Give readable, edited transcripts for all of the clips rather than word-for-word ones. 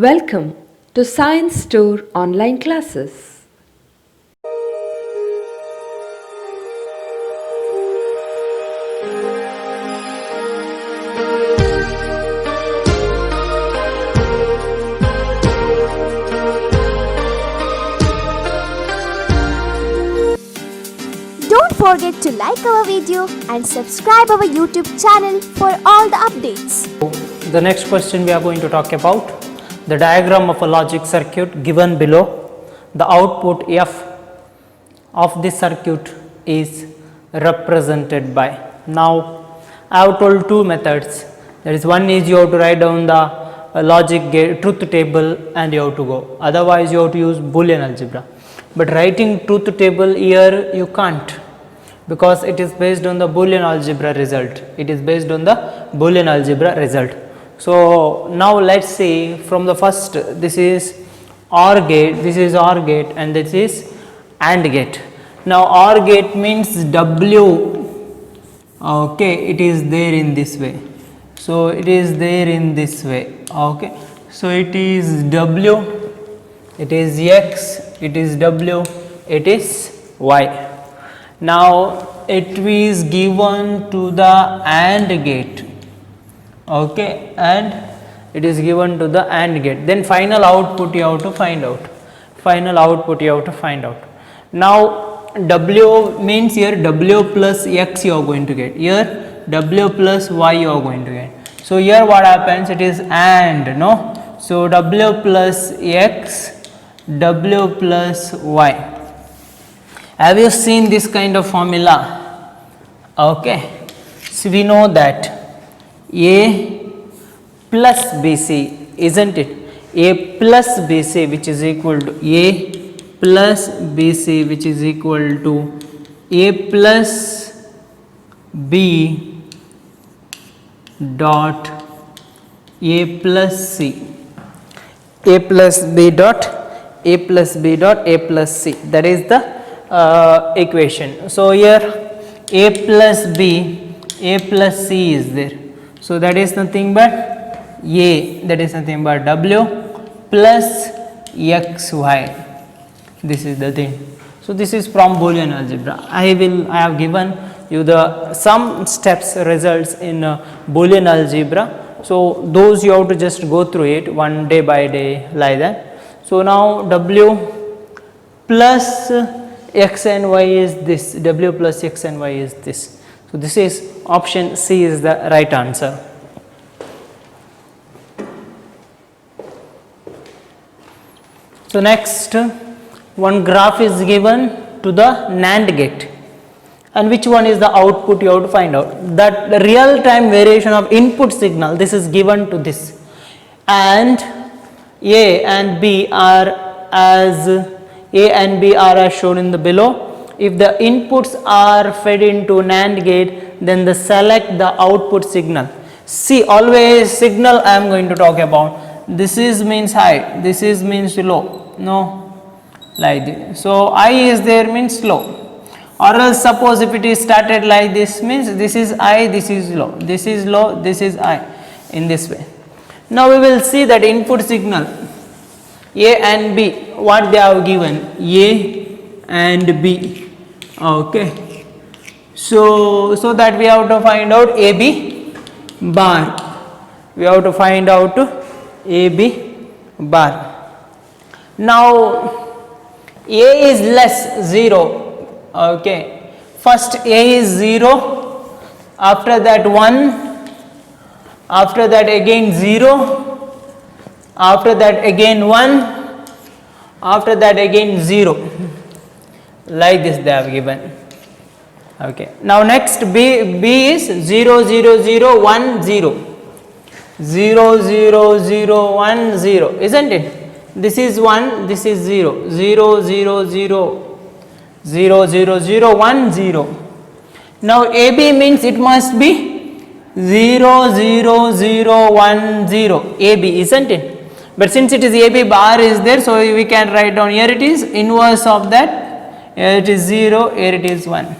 Welcome to Science Store online classes. Don't forget to like our video and subscribe our YouTube channel for all the updates. The next question we are going to talk about the diagram of a logic circuit given below. The output F of this circuit is represented by. Now I have told two methods. That is, one is you have to write down the logic gate truth table and you have to go. Otherwise you have to use Boolean algebra. But writing truth table here you can't, because it is based on the Boolean algebra result. It is based on the Boolean algebra result. So now let's see from the first, this is OR gate, this is OR gate and this is AND gate. Now OR gate means W, okay, it is there in this way. So it is there in this way, okay. So it is W, it is X, it is W, it is Y. Now it is given to the AND gate, okay, and it is given to the AND gate. Then final output you have to find out. Final output you have to find out. Now W means here W plus X you are going to get. Here W plus Y you are going to get. So here what happens? It is AND, no? So W plus X, W plus Y. Have you seen this kind of formula? Okay. So we know that A plus BC, isn't it? A plus BC which is equal to A plus BC which is equal to A plus B dot A plus C. A plus B dot A plus B dot A plus C. That is the equation. So here A plus B, A plus C is there. So that is nothing but A, that is nothing but W plus XY. This is the thing. So this is from Boolean algebra. I have given you the some steps results in Boolean algebra. So those you have to just go through it one day by day like that. So now W plus X and Y is this, W plus X and Y is this. So this is option C is the right answer. So next one graph is given to the NAND gate, and which one is the output you have to find out. That the real time variation of input signal, this is given to this, and A and B are as shown in the below. If the inputs are fed into NAND gate, then the select the output signal. See, always signal I am going to talk about. This is means high, this is means low, no, like this. So I is there means low, or else suppose if it is started like this means this is I, this is low, this is low, this is I, in this way. Now we will see that input signal A and B, what they have given, A and B, okay. So that we have to find out AB bar, we have to find out AB bar. Now A is less 0, okay. First A is 0, after that 1, after that again 0, after that again 1, after that again 0, like this they have given, okay. Now next B is 0 0 0 1 0, 0 0 0 1 0, isn't it? This is 1, this is 0, 0 0 0 0 0 0 1 0. Now AB means it must be 0 0 0 1 0, AB, isn't it? But since it is AB bar is there, so we can write down here it is inverse of that, here it is 0, here it is 1.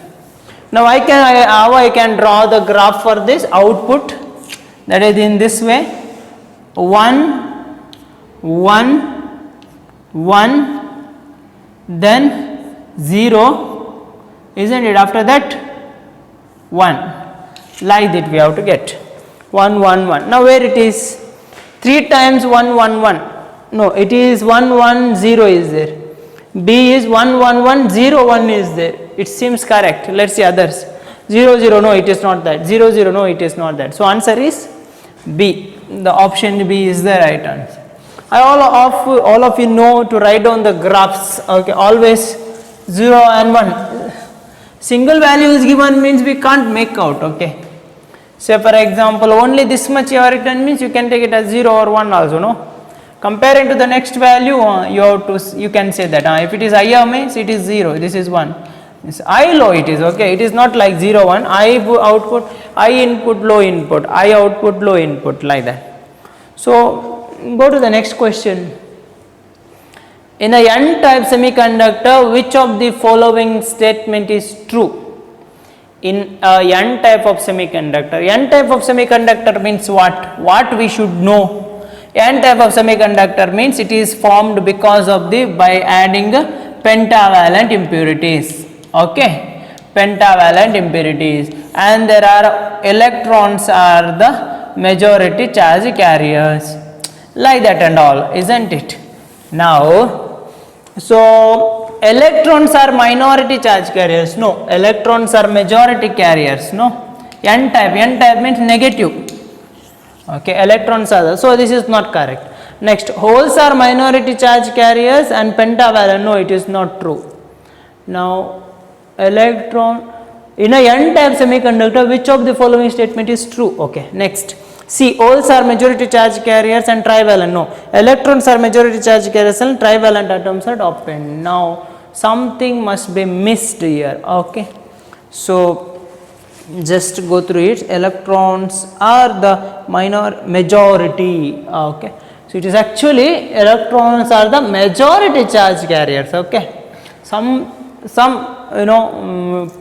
Now how I can draw the graph for this output, that is in this way, 1 1 1 then 0, isn't it? After that 1, like that we have to get 1 1 1. Now where it is? 3 times 1 1 1, no, it is 1 1 0 is there. B is 1 1 1 0 1 is there. It seems correct. Let's see others. 0 0, no, it is not that. 0 0, no, it is not that. So answer is B. The option B is the right answer. All of you know to write down the graphs. Okay, always 0 and 1. Single value is given means we can't make out. Okay. Say for example, only this much you have written means you can take it as 0 or 1 also, no? Comparing to the next value, you can say that if it is higher means it is 0, this is 1. It's I low it is, okay. It is not like 0 1, I output, I input, low input, I output, low input, like that. So go to the next question. In a n-type semiconductor, which of the following statement is true? In a n-type of semiconductor, n-type of semiconductor means what? What we should know? N-type of semiconductor means it is formed because of by adding pentavalent impurities. Okay, pentavalent impurities, and there are electrons are the majority charge carriers, like that and all, isn't it? Now, so electrons are minority charge carriers. No, electrons are majority carriers. No, n-type means negative. Okay, electrons are there. So this is not correct. Next, holes are minority charge carriers and pentavalent. No, it is not true. Now, electron in a n-type semiconductor, which of the following statement is true? Okay, next. See, holes are majority charge carriers and trivalent. No, electrons are majority charge carriers and trivalent atoms are dopant. Now, something must be missed here. Okay, so just go through it. Electrons are the majority. Okay, so it is actually electrons are the majority charge carriers. Okay, some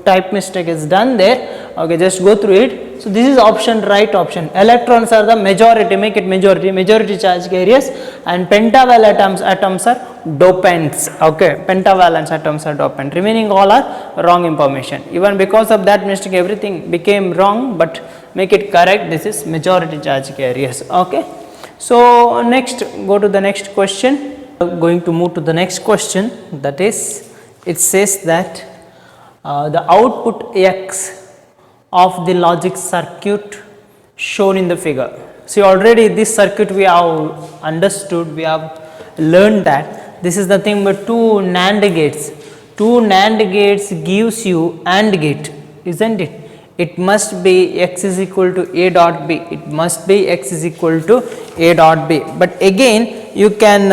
type mistake is done there. Okay, just go through it. So this is option, right option. Electrons are the majority, make it majority charge carriers, and pentavalent atoms are dopants. Okay, pentavalent atoms are dopant. Remaining all are wrong information. Even because of that mistake, everything became wrong, but make it correct. This is majority charge carriers. Okay, so next, go to the next question. Going to move to the next question, that is, it says that the output X of the logic circuit shown in the figure. See, already this circuit we have understood, we have learned that this is nothing but two NAND gates. Two NAND gates gives you AND gate, isn't it? It must be X is equal to A dot B. It must be X is equal to A dot B. But again, you can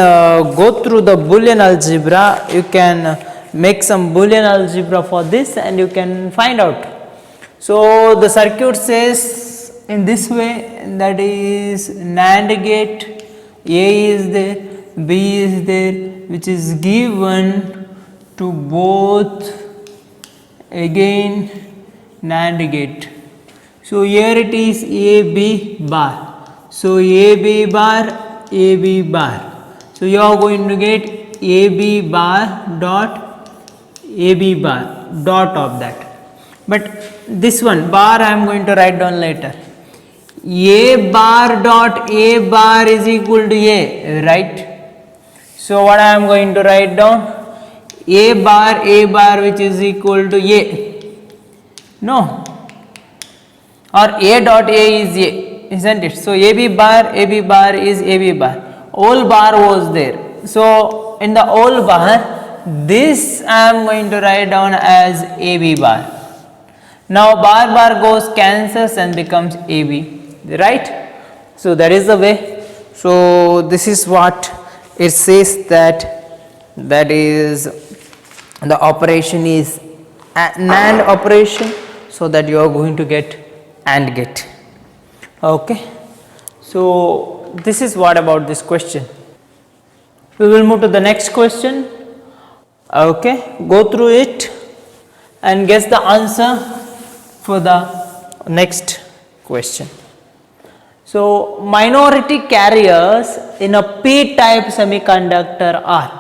go through the Boolean algebra. You can make some Boolean algebra for this and you can find out. So the circuit says in this way, that is NAND gate, A is there, B is there, which is given to both again NAND gate. So here it is AB bar. So AB bar, AB bar. So you are going to get AB bar dot AB bar dot of that. But this one bar I am going to write down later. A bar dot A bar is equal to A, right? So what I am going to write down? A bar which is equal to A. No. Or A dot A is A, isn't it? So AB bar is AB bar. All bar was there. So in the all bar, this I am going to write down as AB bar. Now bar goes cancels and becomes AB, right? So that is the way. So this is what it says, that is the operation is NAND operation, so that you are going to get AND gate. Okay. So this is what about this question. We will move to the next question. Okay, go through it and guess the answer for the next question. So minority carriers in a p-type semiconductor are.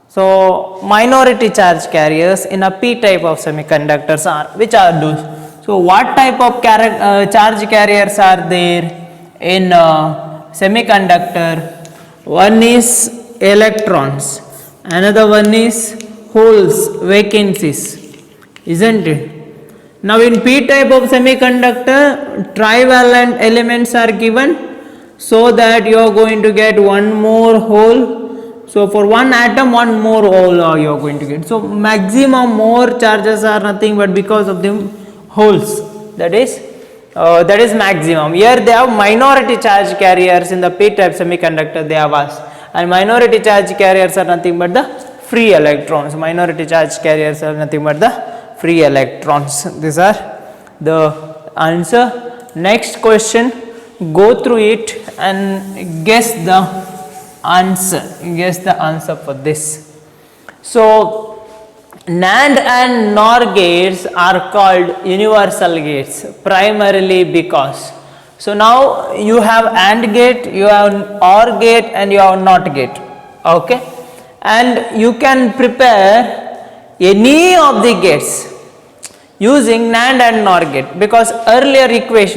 So minority charge carriers in a p-type of semiconductors are, which are those? So what type of charge carriers are there in semiconductor? One is electrons, another one is holes, vacancies, isn't it? Now in p-type of semiconductor, trivalent elements are given, so that you are going to get one more hole. So for one atom, one more hole you are going to get. So maximum more charges are nothing but because of the holes. That is maximum. Here they have minority charge carriers in the p-type semiconductor they have asked, and minority charge carriers are nothing but the free electrons. Minority charge carriers are nothing but the free electrons. These are the answer. Next question, go through it and guess the answer for this. So NAND and NOR gates are called universal gates primarily because, so now you have AND gate, you have OR gate, and you have NOT gate, okay, and you can prepare any of the gates using NAND and NOR gate, because earlier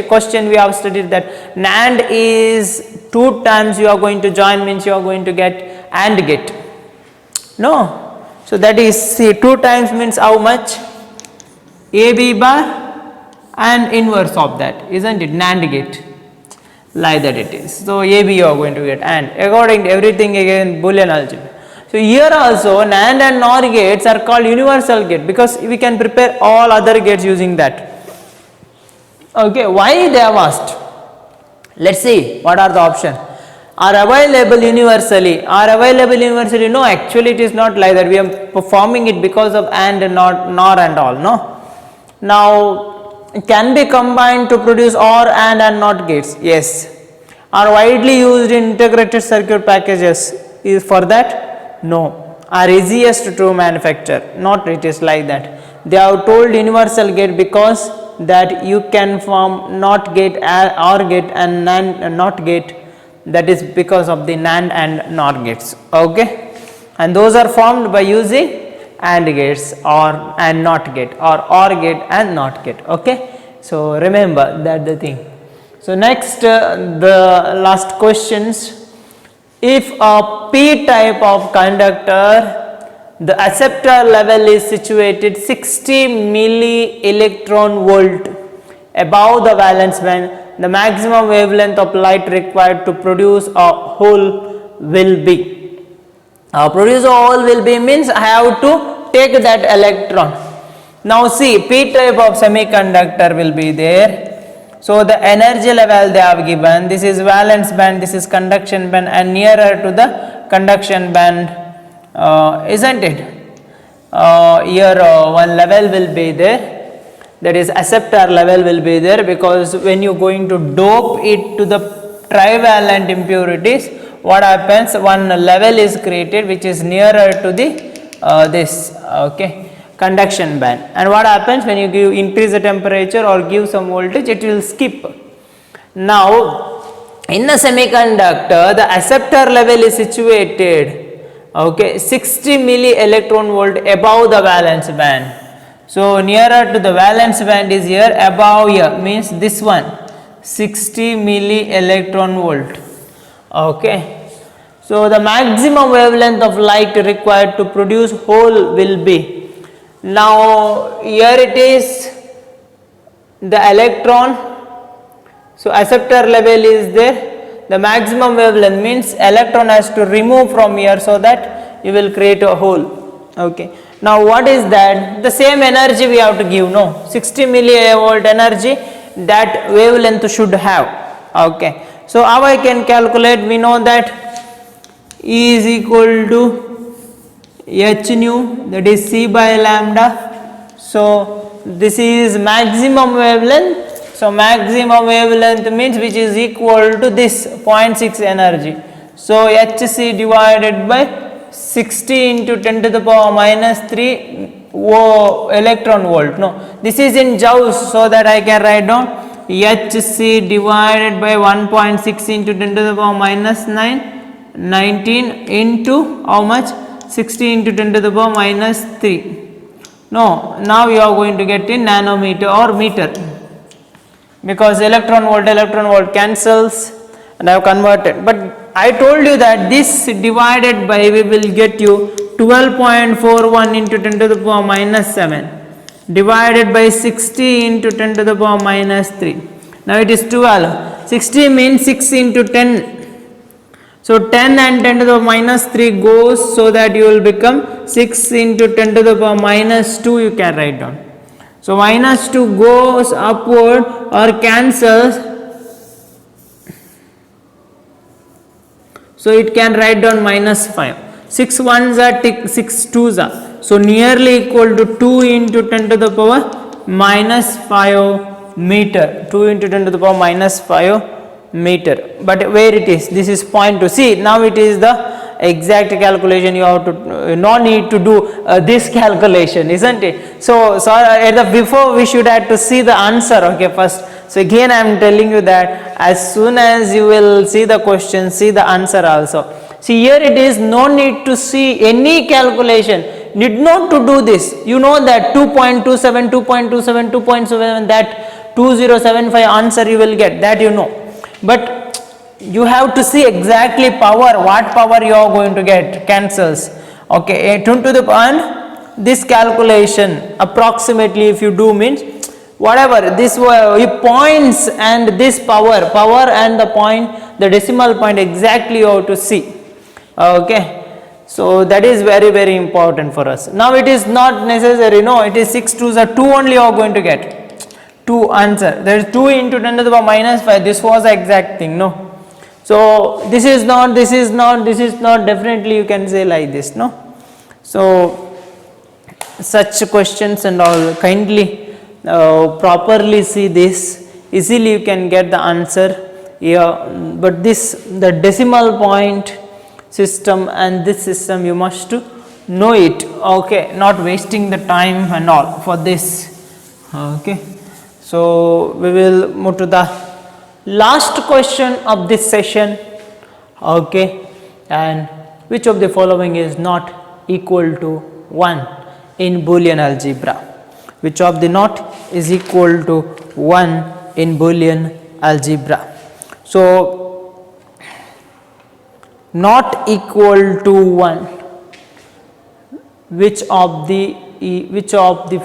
question we have studied that NAND is 2 times you are going to join, means you are going to get AND gate. No, so that is, see, 2 times means how much? AB bar and inverse of that, isn't it? NAND gate, like that it is. So AB you are going to get, and according to everything again Boolean algebra. So here also NAND and NOR gates are called universal gate because we can prepare all other gates using that. Okay, why they have asked? Let's see what are the options. Are available universally? Are available universally? No, actually it is not like that. We are performing it because of AND and NOR and all. No. Now it can be combined to produce OR, AND and NOT gates. Yes. Are widely used in integrated circuit packages. Is for that? No. Are easiest to manufacture? Not, it is like that. They have told universal gate because that you can form NOT gate, OR gate and NOT gate, that is because of the NAND and NOR gates, okay, and those are formed by using AND gates or and NOT gate or OR gate and NOT gate, okay. So remember that the thing. So next the last questions. If a p-type of conductor, the acceptor level is situated 60 milli electron volt above the valence band, the maximum wavelength of light required to produce a hole will be. Produce a hole will be means I have to take that electron. Now see, p-type of semiconductor will be there. So the energy level they have given, this is valence band, this is conduction band, and nearer to the conduction band, isn't it? Here one level will be there, that is acceptor level will be there, because when you are going to dope it to the trivalent impurities, what happens, one level is created which is nearer to the this, okay, conduction band, and what happens when you give increase the temperature or give some voltage, it will skip. Now in the semiconductor the acceptor level is situated, okay, 60 milli electron volt above the valence band. So nearer to the valence band is here, above here means this one 60 milli electron volt, okay. So the maximum wavelength of light required to produce hole will be. Now here it is the electron, so acceptor level is there, the maximum wavelength means electron has to remove from here so that you will create a hole, okay. Now what is that? The same energy we have to give, no, 60 millivolt energy that wavelength should have, okay. So how I can calculate? We know that E is equal to h nu, that is C by lambda. So this is maximum wavelength. So maximum wavelength means which is equal to this 0.6 energy. So hc divided by 60 into 10 to the power minus 3 electron volt. No, this is in joules, so that I can write down HC divided by 1.6 into 10 to the power minus 9, 19 into how much? 60 into 10 to the power minus 3. No, now you are going to get in nanometer or meter, because electron volt cancels, and I have converted. But I told you that this divided by, we will get you 12.41 into 10 to the power minus 7 divided by 60 into 10 to the power minus 3. Now it is 12. 60 means 6 into 10. So 10 and 10 to the power minus 3 goes, so that you will become 6 into 10 to the power minus 2, you can write down. So minus 2 goes upward or cancels. So it can write down minus 5. 6 ones are 6 twos are. So nearly equal to 2 into 10 to the power minus 5 meter. 2 into 10 to the power minus 5 meter. But where it is? This is 0.2. See, now it is the exact calculation. You have to no need to do this calculation, isn't it? So before we should have to see the answer, okay, first. So again I am telling you that as soon as you will see the question, see the answer also. See, here it is no need to see any calculation, need not to do this. You know that 2.27, 2.27, 2.7, that 2075 answer you will get, that you know. But you have to see exactly power, what power you are going to get, cancels. Okay, 10 to the power, this calculation approximately if you do means whatever this points and this power and the point, the decimal point exactly you have to see. Okay, so that is very very important for us. Now it is not necessary, no, it is 6 twos are 2 only you are going to get 2 answer. There is 2 into 10 to the power minus 5, this was the exact thing, no. So this is not, definitely you can say like this, no. So such questions and all, kindly properly see this, easily you can get the answer here. But this, the decimal point system and this system you must know it, okay, not wasting the time and all for this. Okay, so we will move to the last question of this session. Okay, and which of the following is not equal to 1 in Boolean algebra? Which of the not is equal to 1 in Boolean algebra? So not equal to 1, which of the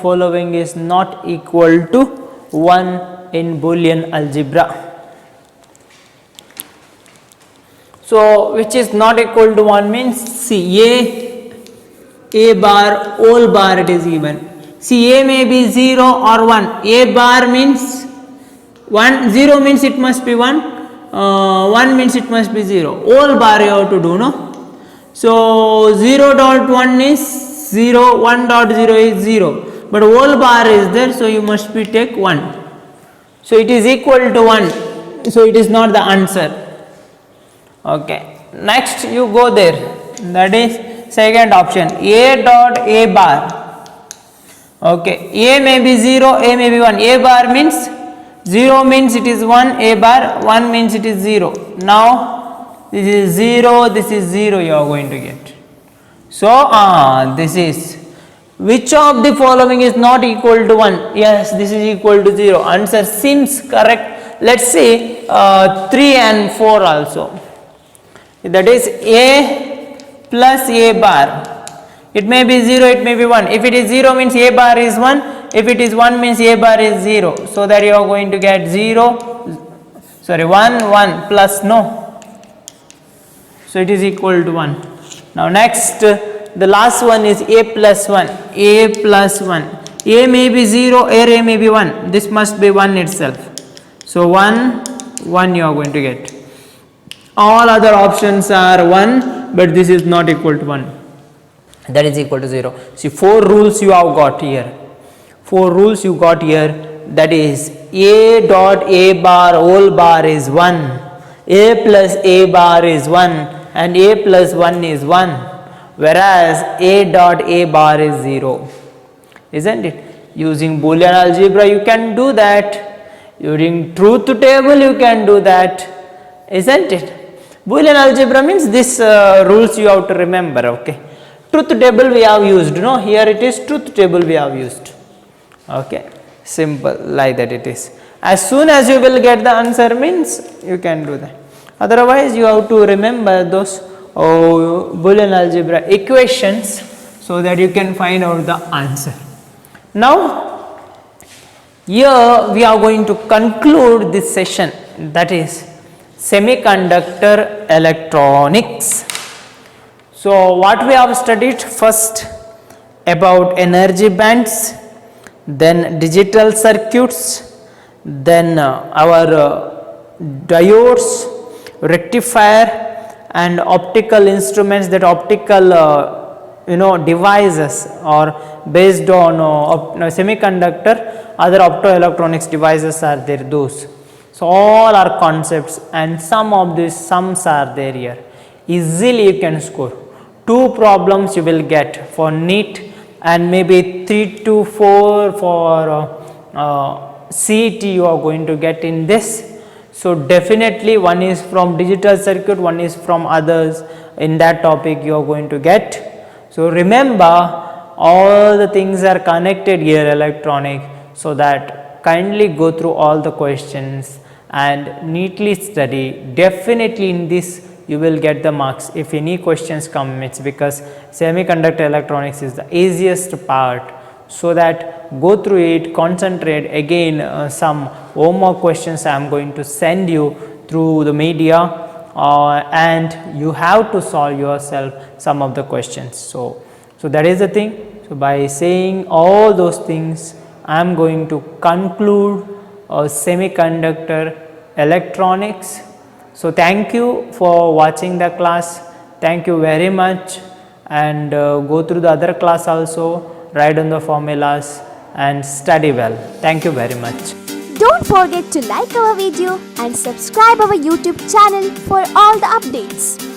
following is not equal to 1 in Boolean algebra? So which is not equal to 1 means, see, a bar, all bar it is given. See, a may be 0 or 1. A bar means 1, 0 means it must be 1. 1 means it must be 0. All bar you have to do, no? So 0.1 is 0, 1.0 is 0. But all bar is there, so you must be take 1. So it is equal to 1. So it is not the answer. Okay. Next you go there. That is second option. A dot A bar. Okay. A may be 0, A may be 1. A bar means 0 means it is 1, A bar, 1 means it is 0. Now this is 0, this is 0 you are going to get. So this is, which of the following is not equal to 1? Yes, this is equal to 0. Answer seems correct. Let's see 3 and 4 also. That is A plus A bar. It may be 0, it may be 1. If it is 0 means A bar is 1. If it is 1 means A bar is 0. So that you are going to get 1, 1 plus no. So it is equal to 1. Now next, the last one is A plus 1. A plus 1. A may be 0, A may be 1. This must be 1 itself. So 1, 1 you are going to get. All other options are 1, but this is not equal to 1. That is equal to 0. See, 4 rules you have got here. 4 rules you got here. That is A dot A bar whole bar is 1. A plus A bar is 1 and A plus 1 is 1. Whereas A dot A bar is 0. Isn't it? Using Boolean algebra you can do that. Using truth table you can do that, isn't it? Boolean algebra means this rules you have to remember, okay. Truth table we have used, no, here it is truth table we have used, okay, simple, like that it is. As soon as you will get the answer means you can do that, otherwise you have to remember those Boolean algebra equations so that you can find out the answer. Now here we are going to conclude this session, that is semiconductor electronics. So what we have studied, first about energy bands, then digital circuits, then our diodes, rectifier and optical instruments, that optical devices or based on semiconductor, other optoelectronics devices are there, those. So all are concepts and some of these sums are there here. Easily you can score. 2 problems you will get for NEET and maybe 3 to 4 for CET you are going to get in this. So definitely one is from digital circuit, one is from others, in that topic you are going to get. So remember all the things are connected here, electronic, so that kindly go through all the questions and neatly study. Definitely in this you will get the marks. If any questions come, it's because semiconductor electronics is the easiest part, so that go through it, concentrate. Again some homework questions I am going to send you through the media and you have to solve yourself some of the questions. So that is the thing. So by saying all those things I am going to conclude semiconductor electronics. So thank you for watching the class, thank you very much, and go through the other class also, write on the formulas and study well. Thank you very much. Don't forget to like our video and subscribe our YouTube channel for all the updates.